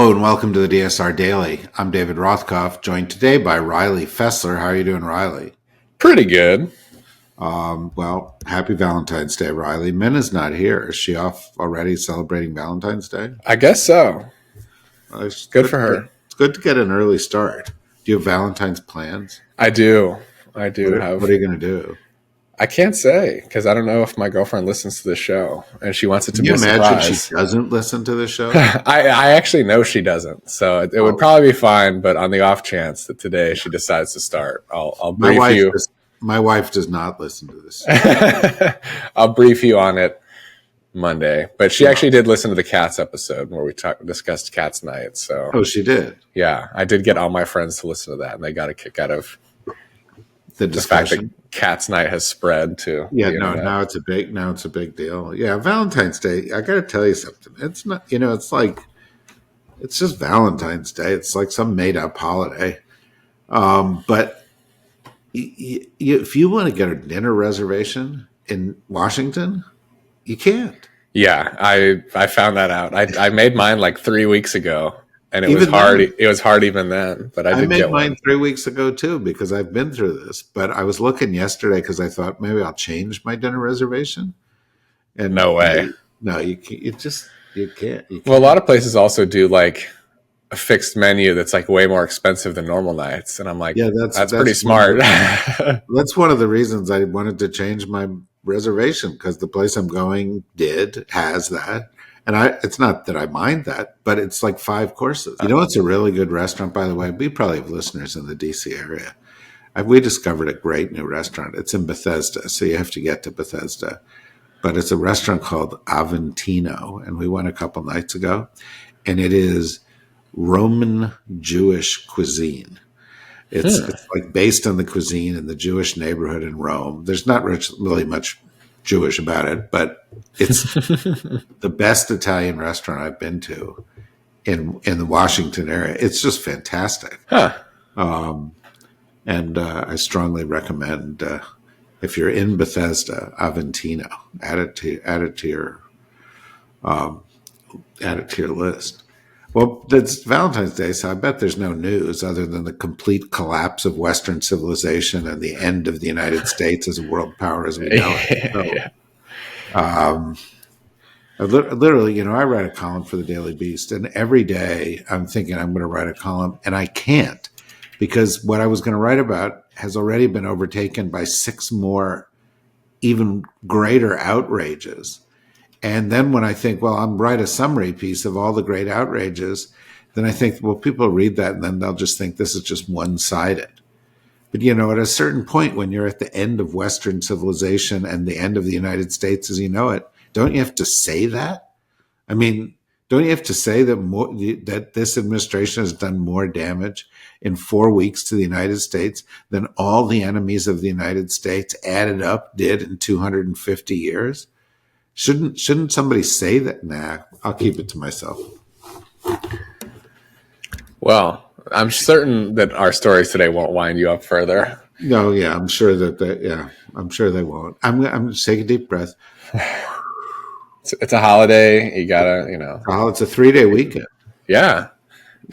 Hello and welcome to the DSR Daily. I'm David Rothkopf, joined today by Riley Fessler. How are you doing, Riley? Pretty good. Well, happy Valentine's Day, Riley. Minna's not here. Is she off already celebrating Valentine's Day? I guess so. It's Good for her. It's good to get an early start. Do you have Valentine's plans? I do. I What do are, have. what are you going to do? I can't say because I don't know if my girlfriend listens to the show and she wants it to Can be you a imagine surprise. she doesn't listen to the show? I actually know she doesn't, so it would probably be fine. But on the off chance that today she decides to start, I'll brief you. My wife does not listen to this. I'll brief you on it Monday. But she actually did listen to the Cats episode where we discussed Cats Night. So she did. Yeah, I did get all my friends to listen to that, and they got a kick out of the fact that Cats Night has spread to now it's a big deal. Yeah, Valentine's Day. I got to tell you something. It's not, it's just Valentine's Day. It's like some made up holiday. But if you want to get a dinner reservation in Washington, you can't. Yeah, I found that out. I made mine like 3 weeks ago. And it was hard. It was hard even then, but I did made get mine one 3 weeks ago too because I've been through this. But I was looking yesterday because I thought maybe I'll change my dinner reservation. And no way. You can't. You can't. Well, a lot of places also do like a fixed menu that's like way more expensive than normal nights, and I'm like, yeah, that's pretty smart. That's one of the reasons I wanted to change my reservation because the place I'm going has that. And it's not that I mind that, but it's like 5 courses. You know, it's a really good restaurant, by the way. We probably have listeners in the DC area. We discovered a great new restaurant. It's in Bethesda, so you have to get to Bethesda. But it's a restaurant called Aventino, and we went a couple nights ago. And it is Roman Jewish cuisine. It's like based on the cuisine in the Jewish neighborhood in Rome. There's not really much Jewish about it, but it's the best Italian restaurant I've been to in the Washington area. It's just fantastic. And I strongly recommend if you're in Bethesda, Aventino, add it to your list. Well, it's Valentine's Day, so I bet there's no news other than the complete collapse of Western civilization and the end of the United States as a world power as we know it. So, literally, I write a column for the Daily Beast, and every day I'm thinking I'm going to write a column, and I can't because what I was going to write about has already been overtaken by 6 more even greater outrages. And then when I think, well, I'll write a summary piece of all the great outrages, then I think, well, people read that and then they'll just think this is just one-sided. But, at a certain point when you're at the end of Western civilization and the end of the United States as you know it, don't you have to say that? I mean, don't you have to say that this administration has done more damage in 4 weeks to the United States than all the enemies of the United States added up did in 250 years? Shouldn't somebody say that? Nah, I'll keep it to myself. Well, I'm certain that our stories today won't wind you up further. No, yeah, I'm sure I'm sure they won't. I'm going to take a deep breath. It's a holiday. You gotta, it's a 3-day weekend. Yeah,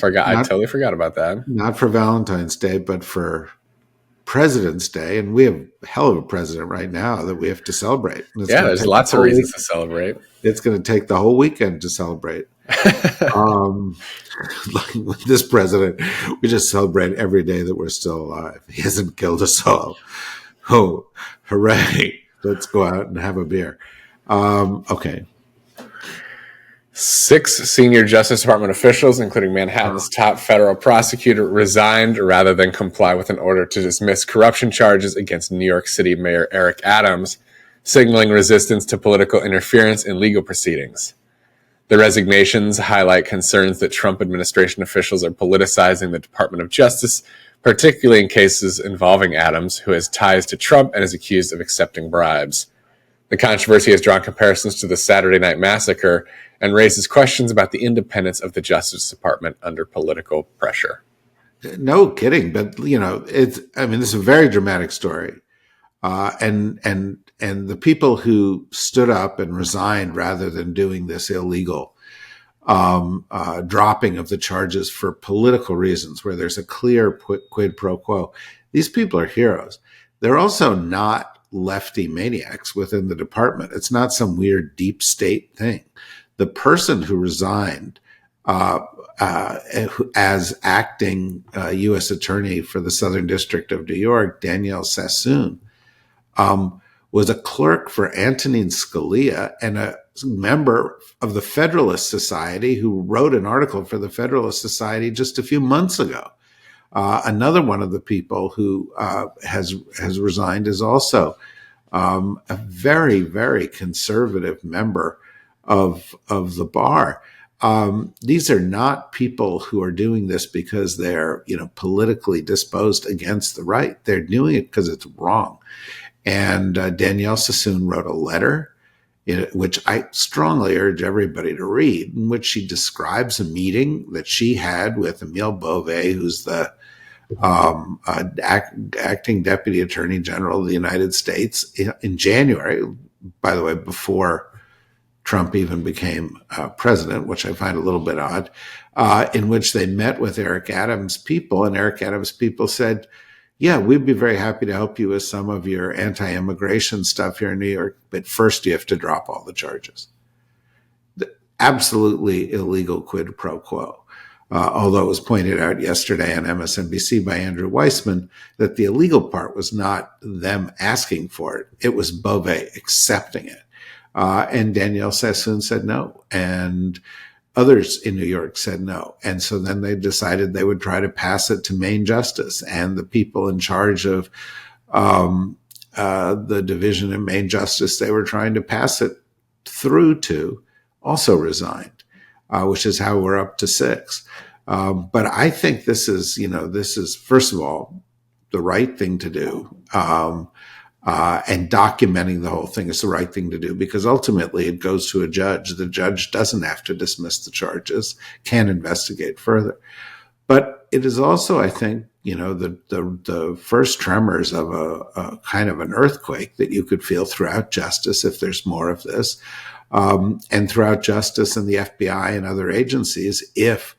I totally forgot about that. Not for Valentine's Day, but for President's Day, and we have a hell of a president right now that we have to celebrate. Yeah, there's lots of reasons to celebrate. It's going to take the whole weekend to celebrate. Like with this president, we just celebrate every day that we're still alive. He hasn't killed us all. Oh, hooray. Let's go out and have a beer. Okay. 6 senior Justice Department officials, including Manhattan's top federal prosecutor, resigned rather than comply with an order to dismiss corruption charges against New York City Mayor Eric Adams, signaling resistance to political interference in legal proceedings. The resignations highlight concerns that Trump administration officials are politicizing the Department of Justice, particularly in cases involving Adams, who has ties to Trump and is accused of accepting bribes. The controversy has drawn comparisons to the Saturday Night Massacre and raises questions about the independence of the Justice Department under political pressure. No kidding, but this is a very dramatic story, and the people who stood up and resigned rather than doing this illegal dropping of the charges for political reasons, where there's a clear quid pro quo. These people are heroes. They're also not lefty maniacs within the department. It's not some weird deep state thing. The person who resigned as acting U.S. attorney for the Southern District of New York, Danielle Sassoon, was a clerk for Antonin Scalia and a member of the Federalist Society who wrote an article for the Federalist Society just a few months ago. Another one of the people who has resigned is also a very, very conservative member of the bar. These are not people who are doing this because they're, politically disposed against the right. They're doing it because it's wrong. And Danielle Sassoon wrote a letter, which I strongly urge everybody to read, in which she describes a meeting that she had with Emile Beauvais, who's the acting Deputy Attorney General of the United States, in January, by the way, before Trump even became president, which I find a little bit odd, in which they met with Eric Adams' people, and Eric Adams' people said, yeah, we'd be very happy to help you with some of your anti-immigration stuff here in New York, but first you have to drop all the charges. Absolutely illegal quid pro quo. Although it was pointed out yesterday on MSNBC by Andrew Weissman that the illegal part was not them asking for it. It was Beauvais accepting it. And Danielle Sassoon said no. And others in New York said no. And so then they decided they would try to pass it to Main Justice. And the people in charge of the division in Main Justice they were trying to pass it through to also resigned, which is how we're up to 6. But I think this is, first of all, the right thing to do. And documenting the whole thing is the right thing to do because ultimately it goes to a judge. The judge doesn't have to dismiss the charges, can investigate further. But it is also, I think, the first tremors of a kind of an earthquake that you could feel throughout justice if there's more of this, and throughout justice and the FBI and other agencies if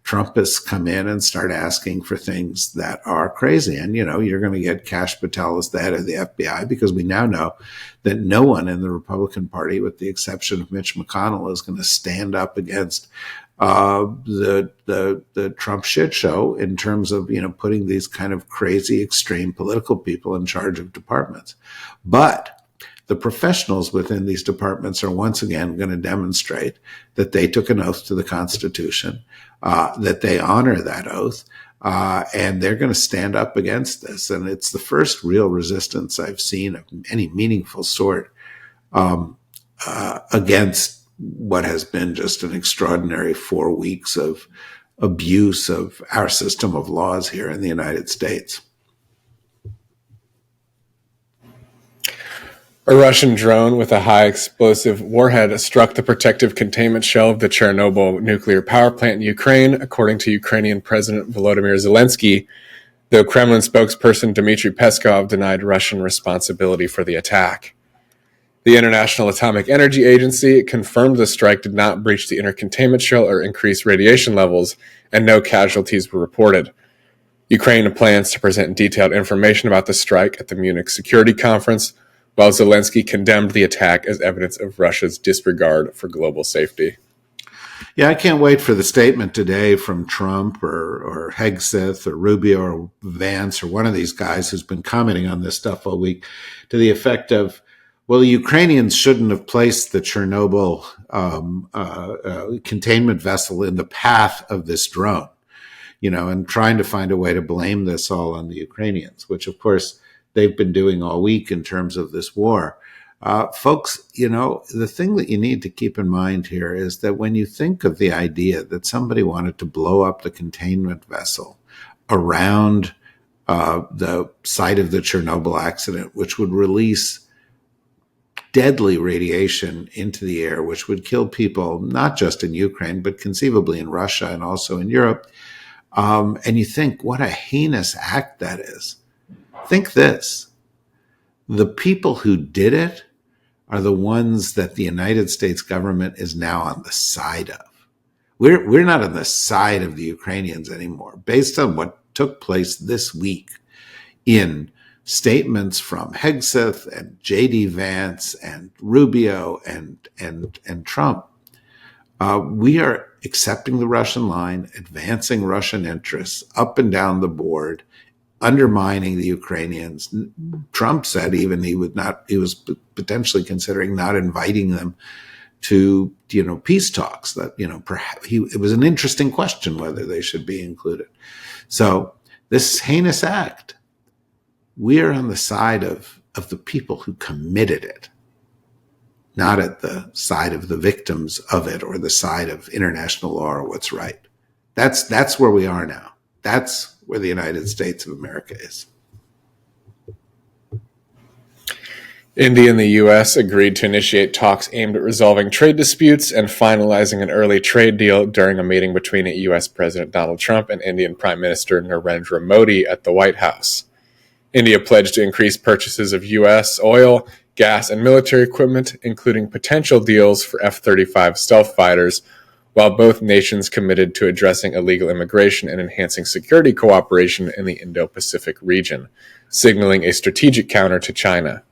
Trumpists come in and start asking for things that are crazy. And, you're going to get Kash Patel as the head of the FBI because we now know that no one in the Republican Party, with the exception of Mitch McConnell, is going to stand up against the Trump shit show in terms of, putting these kind of crazy, extreme political people in charge of departments. But the professionals within these departments are once again going to demonstrate that they took an oath to the Constitution, that they honor that oath, and they're going to stand up against this. And it's the first real resistance I've seen of any meaningful sort against what has been just an extraordinary 4 weeks of abuse of our system of laws here in the United States. A Russian drone with a high explosive warhead struck the protective containment shell of the Chernobyl nuclear power plant in Ukraine, according to Ukrainian President Volodymyr Zelensky, though Kremlin spokesperson Dmitry Peskov denied Russian responsibility for the attack. The International Atomic Energy Agency confirmed the strike did not breach the inner containment shell or increase radiation levels, and no casualties were reported. Ukraine plans to present detailed information about the strike at the Munich Security Conference, while Zelensky condemned the attack as evidence of Russia's disregard for global safety. Yeah, I can't wait for the statement today from Trump or Hegseth or Rubio or Vance or one of these guys who's been commenting on this stuff all week to the effect of, well, the Ukrainians shouldn't have placed the Chernobyl containment vessel in the path of this drone, and trying to find a way to blame this all on the Ukrainians, which, of course, they've been doing all week in terms of this war. Folks, the thing that you need to keep in mind here is that when you think of the idea that somebody wanted to blow up the containment vessel around the site of the Chernobyl accident, which would release deadly radiation into the air, which would kill people, not just in Ukraine, but conceivably in Russia and also in Europe, and you think, what a heinous act that is. Think this. The people who did it are the ones that the United States government is now on the side of. We're not on the side of the Ukrainians anymore, based on what took place this week in statements from Hegseth and J.D. Vance and Rubio and Trump. We are accepting the Russian line, advancing Russian interests up and down the board, undermining the Ukrainians. Trump said even he was potentially considering not inviting them to, peace talks. That, perhaps it was an interesting question whether they should be included. So this heinous act, we are on the side of the people who committed it, not at the side of the victims of it or the side of international law or what's right. That's where we are now. That's where the United States of America is. India and the U.S. agreed to initiate talks aimed at resolving trade disputes and finalizing an early trade deal during a meeting between U.S. President Donald Trump and Indian Prime Minister Narendra Modi at the White House. India pledged to increase purchases of U.S. oil, gas, and military equipment, including potential deals for F-35 stealth fighters, while both nations committed to addressing illegal immigration and enhancing security cooperation in the Indo-Pacific region, signaling a strategic counter to China.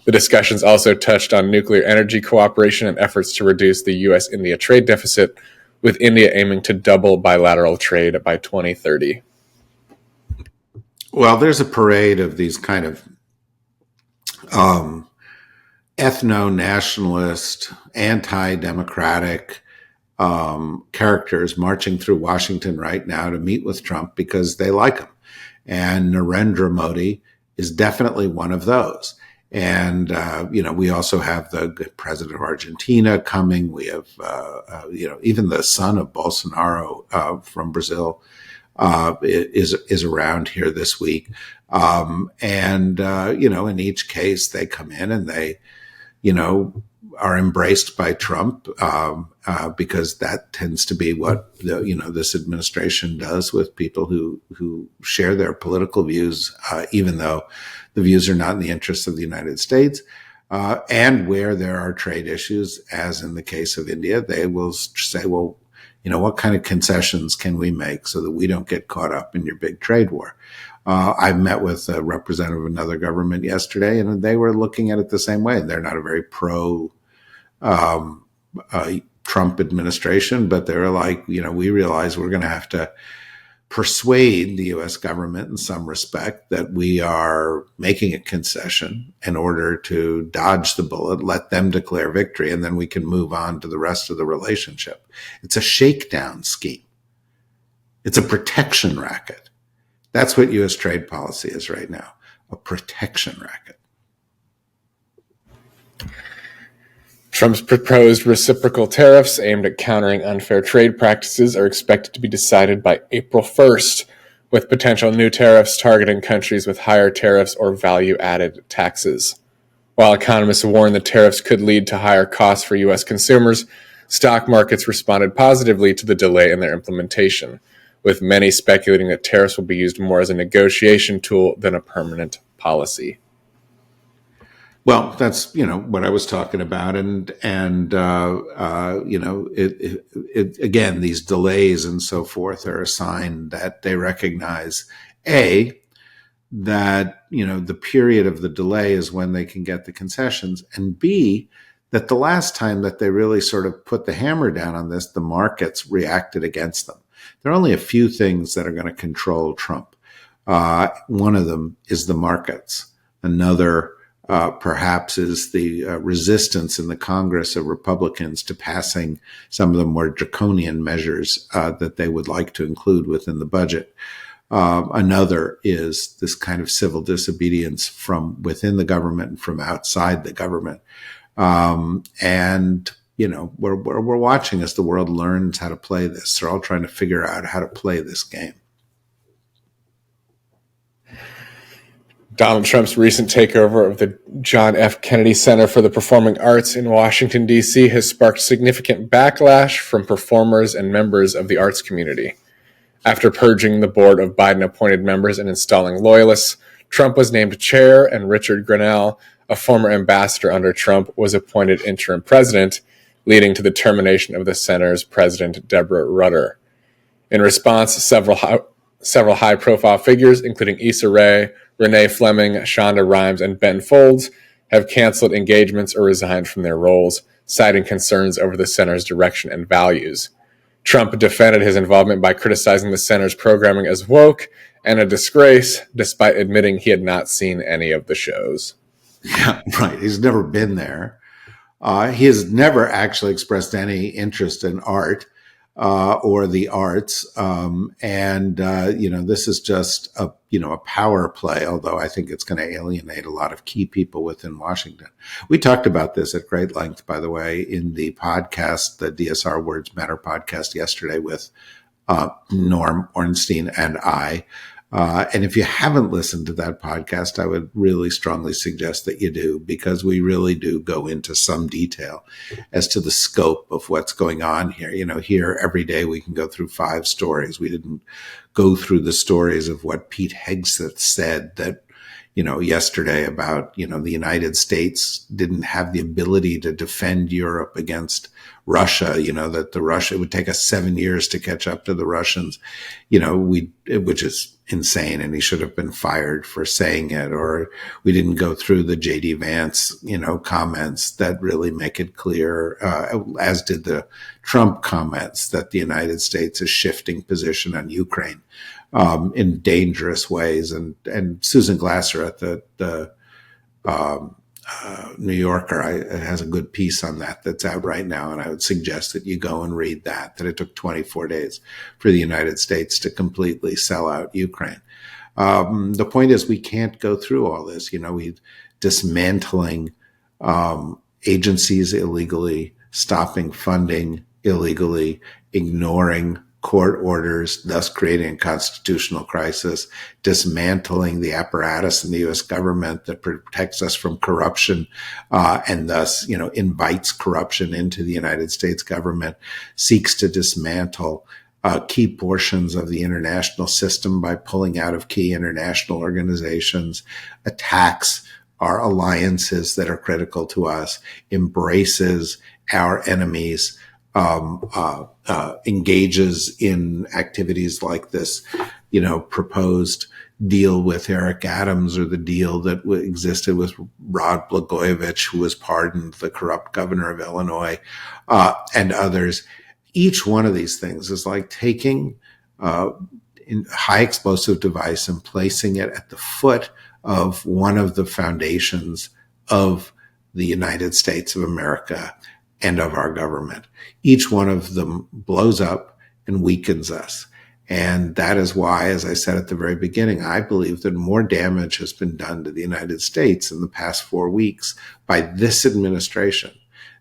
The discussions also touched on nuclear energy cooperation and efforts to reduce the U.S.-India trade deficit, with India aiming to double bilateral trade by 2030. Well, there's a parade of these kind of ethno-nationalist, anti-democratic characters marching through Washington right now to meet with Trump because they like him. And Narendra Modi is definitely one of those. And, we also have the president of Argentina coming. We have, even the son of Bolsonaro from Brazil is around here this week. In each case, they come in and they, are embraced by Trump because that tends to be what this administration does with people who share their political views, even though the views are not in the interests of the United States. And where there are trade issues, as in the case of India, they will say, well, what kind of concessions can we make so that we don't get caught up in your big trade war? I met with a representative of another government yesterday, and they were looking at it the same way. They're not a very pro Trump administration, but they're like, we realize we're going to have to persuade the U.S. government in some respect that we are making a concession in order to dodge the bullet, let them declare victory, and then we can move on to the rest of the relationship. It's a shakedown scheme. It's a protection racket. That's what U.S. trade policy is right now, a protection racket. Trump's proposed reciprocal tariffs aimed at countering unfair trade practices are expected to be decided by April 1st, with potential new tariffs targeting countries with higher tariffs or value-added taxes. While economists warn the tariffs could lead to higher costs for U.S. consumers, stock markets responded positively to the delay in their implementation, with many speculating that tariffs will be used more as a negotiation tool than a permanent policy. Well, that's, what I was talking about. And again, these delays and so forth are a sign that they recognize, A, that, the period of the delay is when they can get the concessions, and B, that the last time that they really sort of put the hammer down on this, the markets reacted against them. There are only a few things that are going to control Trump. One of them is the markets. Another perhaps is the resistance in the Congress of Republicans to passing some of the more draconian measures that they would like to include within the budget. Another is this kind of civil disobedience from within the government and from outside the government. We're watching as the world learns how to play this. They're all trying to figure out how to play this game. Donald Trump's recent takeover of the John F. Kennedy Center for the Performing Arts in Washington, D.C. has sparked significant backlash from performers and members of the arts community. After purging the board of Biden-appointed members and installing loyalists, Trump was named chair, and Richard Grenell, a former ambassador under Trump, was appointed interim president, leading to the termination of the center's president, Deborah Rutter. In response, several high-profile figures, including Issa Rae, Renee Fleming, Shonda Rhimes, and Ben Folds, have canceled engagements or resigned from their roles, citing concerns over the center's direction and values. Trump defended his involvement by criticizing the center's programming as woke and a disgrace, despite admitting he had not seen any of the shows. Yeah, right. He's never been there. He has never actually expressed any interest in art or the arts. This is just a power play, although I think it's going to alienate a lot of key people within Washington. We talked about this at great length, by the way, in the podcast, the DSR Words Matter podcast yesterday with Norm Ornstein and I. And if you haven't listened to that podcast, I would really strongly suggest that you do, because we really do go into some detail as to the scope of what's going on here. Here every day we can go through 5 stories. We didn't go through the stories of what Pete Hegseth said that, yesterday about, the United States didn't have the ability to defend Europe against Russia, that it would take us 7 years to catch up to the Russians, which is insane, and he should have been fired for saying it. Or we didn't go through the J.D. Vance, comments that really make it clear, as did the Trump comments, that the United States is shifting position on Ukraine in dangerous ways. And Susan Glasser at the New Yorker has a good piece on that's out right now, and I would suggest that you go and read that it took 24 days for the United States to completely sell out Ukraine. The point is, we can't go through all this. We're dismantling agencies illegally, stopping funding illegally, ignoring court orders, thus creating a constitutional crisis, dismantling the apparatus in the U.S. government that protects us from corruption, and thus, invites corruption into the United States government, seeks to dismantle key portions of the international system by pulling out of key international organizations, attacks our alliances that are critical to us, embraces our enemies, engages in activities like this, proposed deal with Eric Adams, or the deal that existed with Rod Blagojevich, who was pardoned, the corrupt governor of Illinois, and others. Each one of these things is like taking a high explosive device and placing it at the foot of one of the foundations of the United States of America and of our government. Each one of them blows up and weakens us. And that is why, as I said at the very beginning, I believe that more damage has been done to the United States in the past 4 weeks by this administration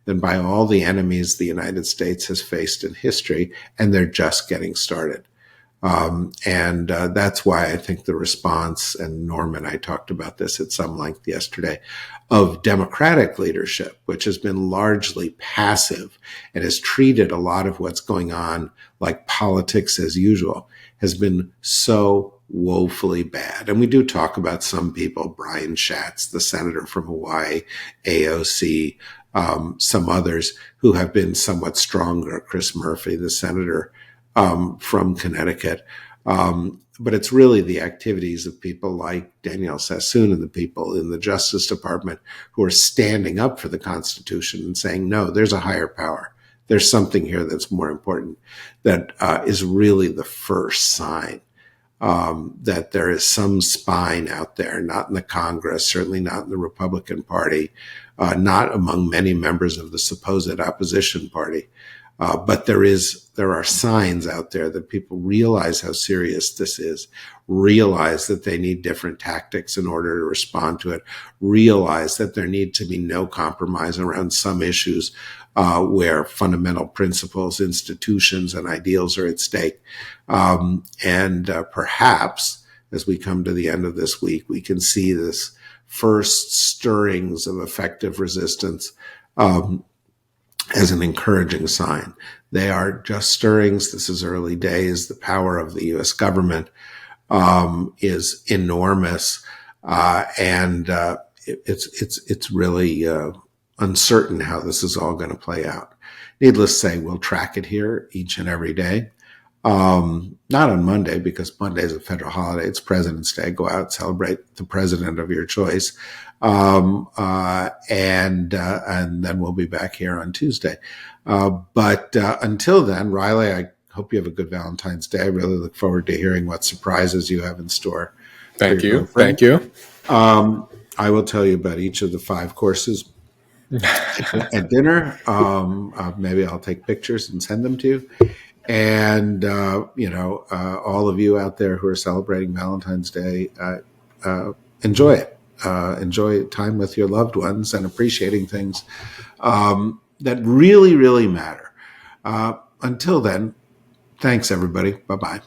than by all the enemies the United States has faced in history, and they're just getting started. That's why I think the response, and Norm and I talked about this at some length yesterday, of Democratic leadership, which has been largely passive and has treated a lot of what's going on like politics as usual, has been so woefully bad. And we do talk about some people, Brian Schatz, the senator from Hawaii, AOC, some others who have been somewhat stronger, Chris Murphy, the senator from Connecticut. But it's really the activities of people like Danielle Sassoon and the people in the Justice Department who are standing up for the Constitution and saying, no, there's a higher power. There's something here that's more important, that is really the first sign that there is some spine out there, not in the Congress, certainly not in the Republican Party, not among many members of the supposed opposition party. But there are signs out there that people realize how serious this is, realize that they need different tactics in order to respond to it, realize that there need to be no compromise around some issues where fundamental principles, institutions, and ideals are at stake. Perhaps as we come to the end of this week, we can see this first stirrings of effective resistance as an encouraging sign. They are just stirrings. This is early days. The power of the U.S. government is enormous, and it's really uncertain how this is all going to play out. Needless to say, we'll track it here each and every day. Not on Monday, because Monday is a federal holiday. It's President's Day. Go out, celebrate the president of your choice. And then we'll be back here on Tuesday. But until then, Riley, I hope you have a good Valentine's Day. I really look forward to hearing what surprises you have in store. Thank you. Thank you. I will tell you about each of the 5 courses at dinner. Maybe I'll take pictures and send them to you. And, all of you out there who are celebrating Valentine's Day, enjoy it. Enjoy time with your loved ones and appreciating things that really, really matter. Until then, thanks, everybody. Bye-bye.